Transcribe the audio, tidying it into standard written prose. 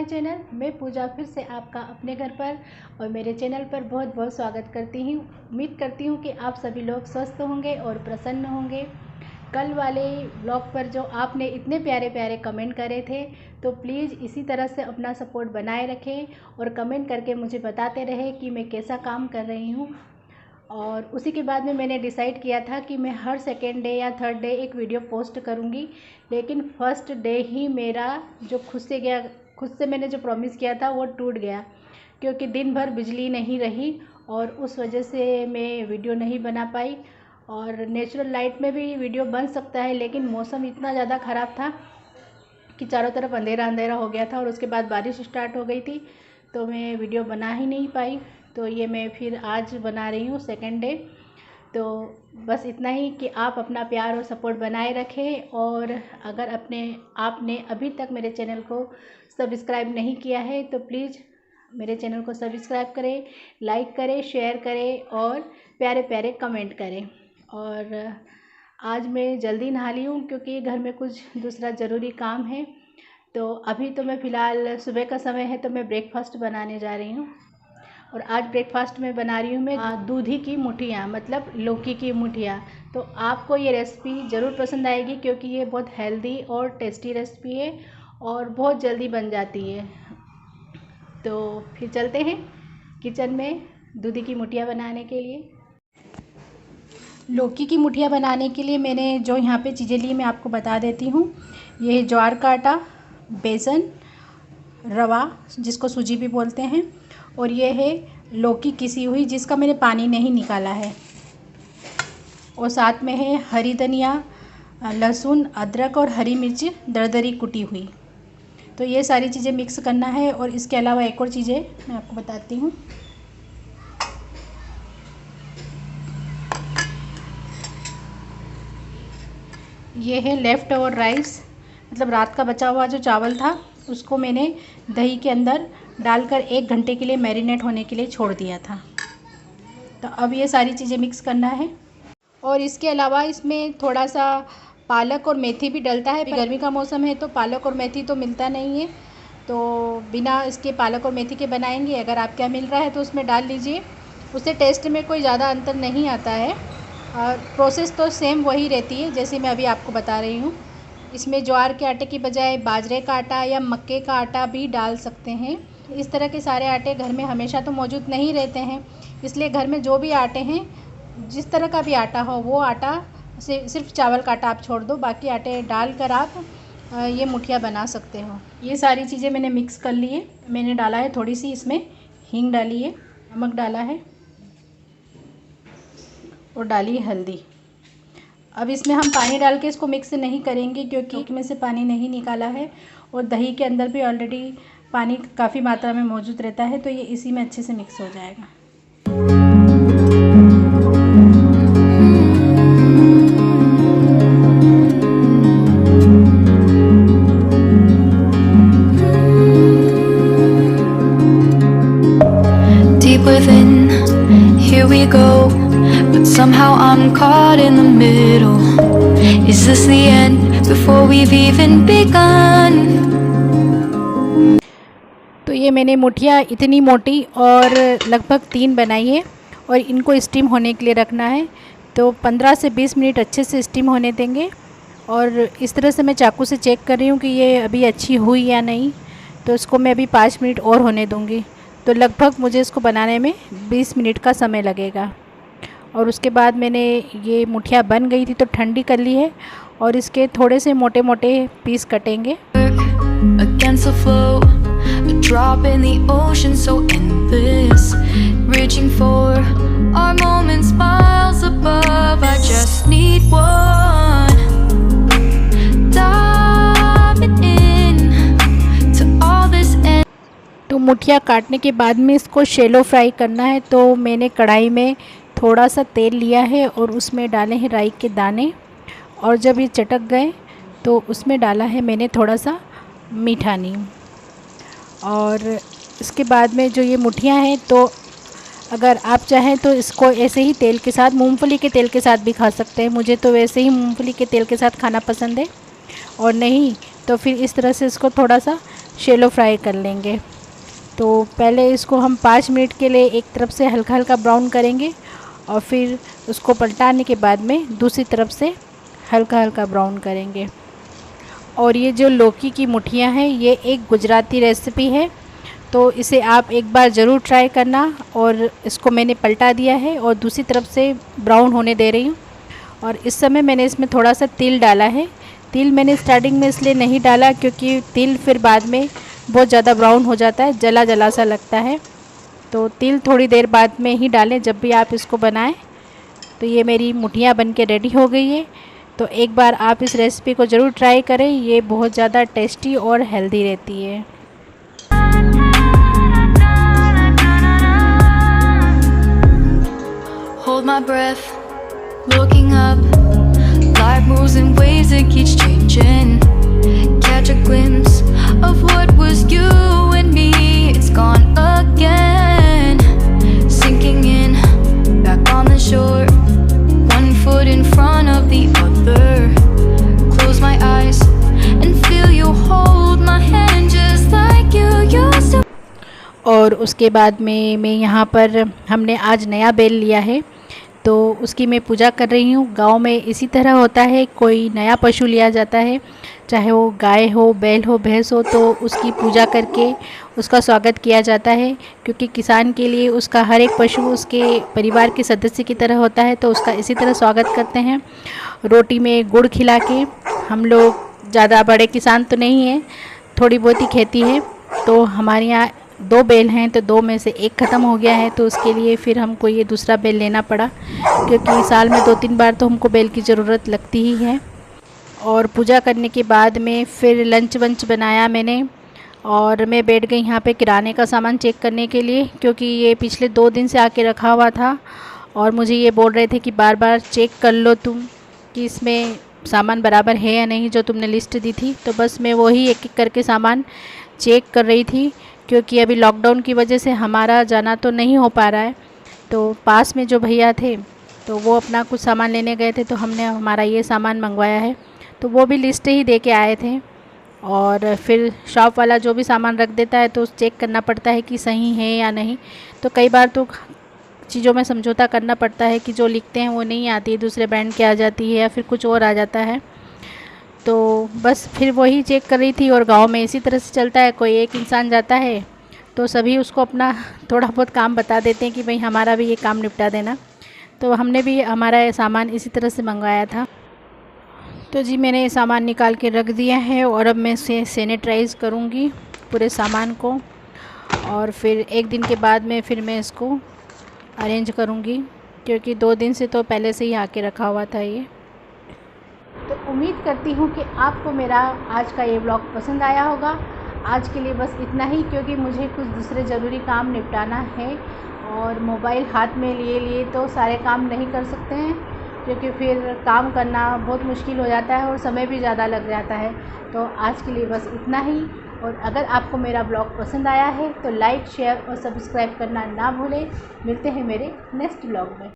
My channel. मैं पूजा फिर से आपका अपने घर पर और मेरे चैनल पर बहुत बहुत स्वागत करती हूँ। उम्मीद करती हूँ कि आप सभी लोग स्वस्थ होंगे और प्रसन्न होंगे। कल वाले ब्लॉग पर जो आपने इतने प्यारे प्यारे कमेंट करे थे, तो प्लीज़ इसी तरह से अपना सपोर्ट बनाए रखें और कमेंट करके मुझे बताते रहे कि मैं कैसा काम कर रही हूँ। और उसी के बाद में मैंने डिसाइड किया था कि मैं हर सेकेंड डे या थर्ड डे एक वीडियो पोस्ट करूँगी, लेकिन फर्स्ट डे ही मेरा जो खुद से मैंने जो प्रॉमिस किया था वो टूट गया, क्योंकि दिन भर बिजली नहीं रही और उस वजह से मैं वीडियो नहीं बना पाई। और नेचुरल लाइट में भी वीडियो बन सकता है, लेकिन मौसम इतना ज़्यादा ख़राब था कि चारों तरफ अंधेरा अंधेरा हो गया था और उसके बाद बारिश स्टार्ट हो गई थी, तो मैं वीडियो बना ही नहीं पाई। तो ये मैं फिर आज बना रही हूँ सेकेंड डे। तो बस इतना ही कि आप अपना प्यार और सपोर्ट बनाए रखें, और अगर आपने अभी तक मेरे चैनल को सब्सक्राइब नहीं किया है तो प्लीज़ मेरे चैनल को सब्सक्राइब करें, लाइक करें, शेयर करें और प्यारे प्यारे कमेंट करें। और आज मैं जल्दी नहा ली हूँ क्योंकि घर में कुछ दूसरा ज़रूरी काम है। तो अभी तो मैं फ़िलहाल सुबह का समय है, तो मैं ब्रेकफास्ट बनाने जा रही हूँ। और आज ब्रेकफास्ट में बना रही हूँ मैं दूधी की मुठियाँ, मतलब लौकी की मुठियाँ। तो आपको ये रेसिपी ज़रूर पसंद आएगी, क्योंकि ये बहुत हेल्दी और टेस्टी रेसिपी है और बहुत जल्दी बन जाती है। तो फिर चलते हैं किचन में दूधी की मुठियाँ बनाने के लिए। लौकी की मुठियाँ बनाने के लिए मैंने जो यहाँ पे चीज़ें ली मैं आपको बता देती हूँ। ये है ज्वार का आटा, बेसन, रवा जिसको सूजी भी बोलते हैं, और ये है लौकी किसी हुई जिसका मैंने पानी नहीं निकाला है, और साथ में है हरी धनिया, लहसुन, अदरक और हरी मिर्च दरदरी कुटी हुई। तो ये सारी चीज़ें मिक्स करना है। और इसके अलावा एक और चीज़ें मैं आपको बताती हूँ। ये है लेफ़्ट ओवर राइस, मतलब रात का बचा हुआ जो चावल था उसको मैंने दही के अंदर डालकर 1 घंटे के लिए मैरिनेट होने के लिए छोड़ दिया था। तो अब ये सारी चीज़ें मिक्स करना है। और इसके अलावा इसमें थोड़ा सा पालक और मेथी भी डलता है। गर्मी का मौसम है तो पालक और मेथी तो मिलता नहीं है, तो बिना इसके पालक और मेथी के बनाएंगे। अगर आपके यहाँ मिल रहा है तो उसमें डाल लीजिए, उससे टेस्ट में कोई ज़्यादा अंतर नहीं आता है और प्रोसेस तो सेम वही रहती है जैसे मैं अभी आपको बता रही हूँ। इसमें ज्वार के आटे की बजाय बाजरे का आटा या मक्के का आटा भी डाल सकते हैं। इस तरह के सारे आटे घर में हमेशा तो मौजूद नहीं रहते हैं, इसलिए घर में जो भी आटे हैं, जिस तरह का भी आटा हो वो आटा से सिर्फ चावल का आटा आप छोड़ दो, बाकी आटे डालकर आप ये मुठियाँ बना सकते हो। ये सारी चीज़ें मैंने मिक्स कर ली है। मैंने डाला है थोड़ी सी इसमें हींग डाली है, नमक डाला है और डाली है हल्दी। अब इसमें हम पानी डाल के इसको मिक्स नहीं करेंगे, क्योंकि इसमें से पानी नहीं निकाला है और दही के अंदर भी ऑलरेडी पानी काफ़ी मात्रा में मौजूद रहता है, तो ये इसी में अच्छे से मिक्स हो जाएगा। Deep within, here we go, but somehow I'm caught in the middle. Is this the end before we've even begun? तो ये मैंने मुठियाँ इतनी मोटी और लगभग 3 बनाई है और इनको स्टीम होने के लिए रखना है। तो 15 से 20 मिनट अच्छे से स्टीम होने देंगे। और इस तरह से मैं चाकू से चेक कर रही हूँ कि ये अभी अच्छी हुई या नहीं, तो इसको मैं अभी 5 मिनट और होने दूँगी। तो लगभग मुझे इसको बनाने में 20 मिनट का समय लगेगा। और उसके बाद मैंने ये मुठियाँ बन गई थी तो ठंडी कर ली है, और इसके थोड़े से मोटे मोटे पीस कटेंगे। Against the flow, a drop in the ocean so endless, reaching for our moments miles above. I just need one, diving in to all this end. तो मुठियाँ काटने के बाद में इसको शैलो फ्राई करना है। तो मैंने कढ़ाई में थोड़ा सा तेल लिया है और उसमें डाले हैं राई के दाने, और जब ये चटक गए तो उसमें डाला है मैंने थोड़ा सा मीठा नीम। और इसके बाद में जो ये मुठियाँ हैं, तो अगर आप चाहें तो इसको ऐसे ही तेल के साथ, मूंगफली के तेल के साथ भी खा सकते हैं। मुझे तो वैसे ही मूंगफली के तेल के साथ खाना पसंद है, और नहीं तो फिर इस तरह से इसको थोड़ा सा शैलो फ्राई कर लेंगे। तो पहले इसको हम 5 मिनट के लिए एक तरफ से हल्का हल्का ब्राउन करेंगे और फिर उसको पलटाने के बाद में दूसरी तरफ से हल्का हल्का ब्राउन करेंगे। और ये जो लौकी की मुठियाँ हैं ये एक गुजराती रेसिपी है, तो इसे आप एक बार ज़रूर ट्राई करना। और इसको मैंने पलटा दिया है और दूसरी तरफ से ब्राउन होने दे रही हूँ। और इस समय मैंने इसमें थोड़ा सा तिल डाला है। तिल मैंने स्टार्टिंग में इसलिए नहीं डाला क्योंकि तिल फिर बाद में बहुत ज़्यादा ब्राउन हो जाता है, जला जला सा लगता है। तो तिल थोड़ी देर बाद में ही डालें जब भी आप इसको बनाएं। तो ये मेरी मुठियाँ बन के रेडी हो गई है। तो एक बार आप इस रेसिपी को ज़रूर ट्राई करें, ये बहुत ज़्यादा टेस्टी और हेल्दी रहती है। Hold my breath, looking up. Life moves in waves that keeps changing. Catch a glimpse of what was you and me. It's gone again. Sinking in, back on the shore. One foot in front of the other. Close my eyes and feel you hold my hand just like you used to. और उसके बाद में मैं यहाँ पर हमने आज नया बेल लिया है, तो उसकी मैं पूजा कर रही हूँ। गांव में इसी तरह होता है, कोई नया पशु लिया जाता है, चाहे वो गाय हो, बैल हो, भैंस हो, तो उसकी पूजा करके उसका स्वागत किया जाता है। क्योंकि किसान के लिए उसका हर एक पशु उसके परिवार के सदस्य की तरह होता है, तो उसका इसी तरह स्वागत करते हैं। रोटी में गुड़ खिला के। हम लोग ज़्यादा बड़े किसान तो नहीं हैं, थोड़ी बहुत ही खेती है, तो हमारे यहाँ 2 बैल हैं, तो 2 में से एक ख़त्म हो गया है, तो उसके लिए फिर हमको ये दूसरा बैल लेना पड़ा। क्योंकि साल में 2-3 बार तो हमको बैल की ज़रूरत लगती ही है। और पूजा करने के बाद में फिर लंच वंच बनाया मैंने, और मैं बैठ गई यहाँ पे किराने का सामान चेक करने के लिए। क्योंकि ये पिछले 2 दिन से आके रखा हुआ था और मुझे ये बोल रहे थे कि बार बार चेक कर लो तुम कि इसमें सामान बराबर है या नहीं, जो तुमने लिस्ट दी थी। तो बस मैं वही एक एक करके सामान चेक कर रही थी। क्योंकि अभी लॉकडाउन की वजह से हमारा जाना तो नहीं हो पा रहा है, तो पास में जो भैया थे तो वो अपना कुछ सामान लेने गए थे, तो हमने हमारा ये सामान मंगवाया है। तो वो भी लिस्ट ही दे के आए थे। और फिर शॉप वाला जो भी सामान रख देता है तो चेक करना पड़ता है कि सही है या नहीं। तो कई बार तो चीज़ों में समझौता करना पड़ता है कि जो लिखते हैं वो नहीं आती, दूसरे ब्रांड की आ जाती है या फिर कुछ और आ जाता है। तो बस फिर वही चेक कर रही थी। और गांव में इसी तरह से चलता है, कोई एक इंसान जाता है तो सभी उसको अपना थोड़ा बहुत काम बता देते हैं कि भाई हमारा भी ये काम निपटा देना। तो हमने भी हमारा सामान इसी तरह से मंगवाया था। तो जी मैंने सामान निकाल के रख दिया है और अब मैं इसे सैनिटाइज़ करूँगी पूरे सामान को। और फिर एक दिन के बाद में फिर मैं इसको अरेंज करूँगी, क्योंकि 2 दिन से तो पहले से ही आके रखा हुआ था ये। तो उम्मीद करती हूँ कि आपको मेरा आज का ये ब्लॉग पसंद आया होगा। आज के लिए बस इतना ही, क्योंकि मुझे कुछ दूसरे ज़रूरी काम निपटाना है और मोबाइल हाथ में लिए तो सारे काम नहीं कर सकते हैं, क्योंकि फिर काम करना बहुत मुश्किल हो जाता है और समय भी ज़्यादा लग जाता है। तो आज के लिए बस इतना ही। और अगर आपको मेरा ब्लॉग पसंद आया है तो लाइक, शेयर और सब्सक्राइब करना ना भूलें। मिलते हैं मेरे नेक्स्ट ब्लॉग में।